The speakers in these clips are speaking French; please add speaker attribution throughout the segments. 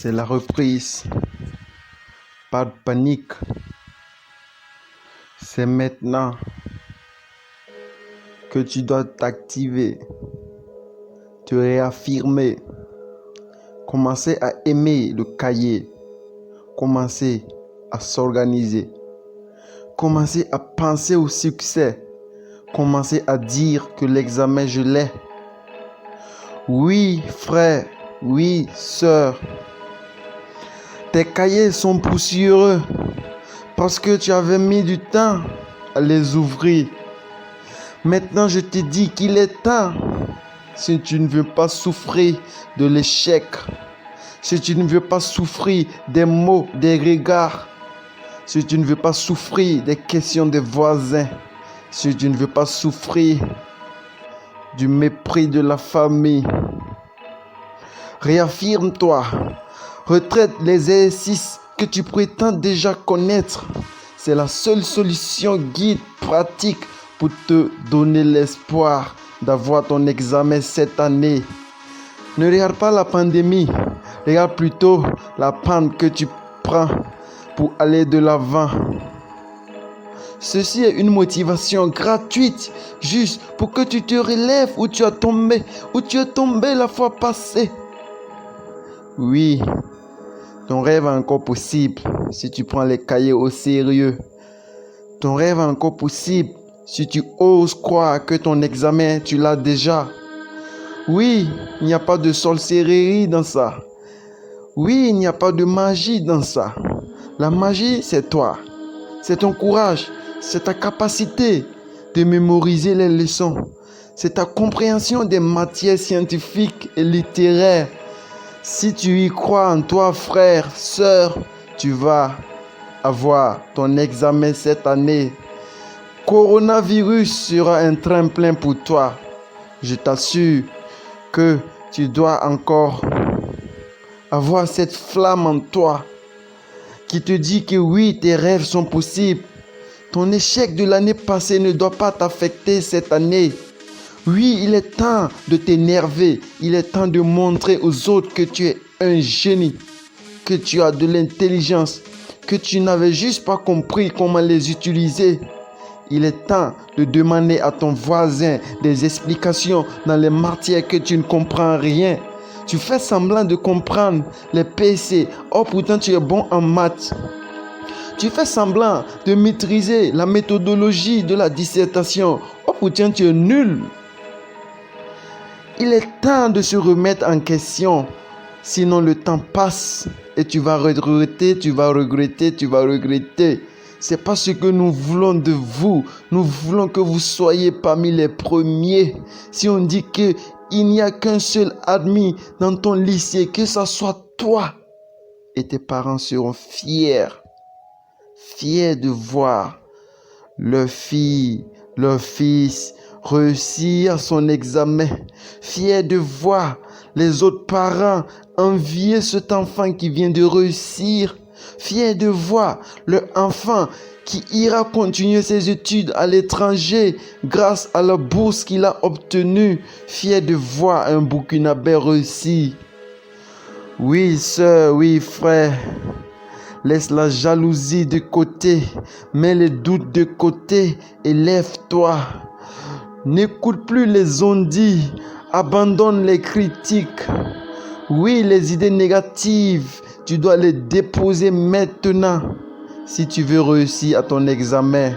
Speaker 1: C'est la reprise. Pas de panique. C'est maintenant que tu dois t'activer, te réaffirmer, commencer à aimer le cahier, commencer à s'organiser, commencer à penser au succès, commencer à dire que l'examen je l'ai. Oui, frère, oui, sœur, tes cahiers sont poussiéreux parce que tu avais mis du temps à les ouvrir. Maintenant, je te dis qu'il est temps, si tu ne veux pas souffrir de l'échec, si tu ne veux pas souffrir des mots, des regards, si tu ne veux pas souffrir des questions des voisins, si tu ne veux pas souffrir du mépris de la famille, réaffirme-toi, retraite les exercices que tu prétends déjà connaître. C'est la seule solution guide pratique pour te donner l'espoir d'avoir ton examen cette année. Ne regarde pas la pandémie, regarde plutôt la pente que tu prends pour aller de l'avant. Ceci est une motivation gratuite, juste pour que tu te relèves où tu es tombé la fois passée. Oui, ton rêve est encore possible si tu prends les cahiers au sérieux. Ton rêve est encore possible si tu oses croire que ton examen, tu l'as déjà. Oui, il n'y a pas de sorcellerie dans ça. Oui, il n'y a pas de magie dans ça. La magie, c'est toi. C'est ton courage. C'est ta capacité de mémoriser les leçons. C'est ta compréhension des matières scientifiques et littéraires. Si tu y crois en toi, frère, sœur, tu vas avoir ton examen cette année. Coronavirus sera un tremplin pour toi. Je t'assure que tu dois encore avoir cette flamme en toi qui te dit que oui, tes rêves sont possibles. Ton échec de l'année passée ne doit pas t'affecter cette année. Oui, il est temps de t'énerver. Il est temps de montrer aux autres que tu es un génie, que tu as de l'intelligence, que tu n'avais juste pas compris comment les utiliser. Il est temps de demander à ton voisin des explications dans les matières que tu ne comprends rien. Tu fais semblant de comprendre les PC. Oh, pourtant tu es bon en maths. Tu fais semblant de maîtriser la méthodologie de la dissertation. Oh, pourtant tu es nul. Il est temps de se remettre en question. Sinon le temps passe et tu vas regretter. C'est pas ce que nous voulons de vous. Nous voulons que vous soyez parmi les premiers. Si on dit qu'il n'y a qu'un seul admis dans ton lycée, que ce soit toi, et tes parents seront fiers de voir leur fille, leur fils réussir son examen, fiers de voir les autres parents envier cet enfant qui vient de réussir, fiers de voir leur enfant qui ira continuer ses études à l'étranger grâce à la bourse qu'il a obtenue, fiers de voir un Burkinabé réussir. Oui, sœur, oui, frère. Laisse la jalousie de côté, mets les doutes de côté et lève-toi. N'écoute plus les on-dit, abandonne les critiques. Oui, les idées négatives, tu dois les déposer maintenant si tu veux réussir à ton examen.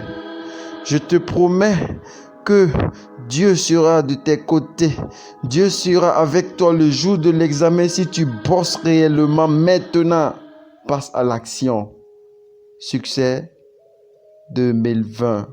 Speaker 1: Je te promets que Dieu sera de tes côtés. Dieu sera avec toi le jour de l'examen si tu bosses réellement maintenant. Passe à l'action. Succès 2020.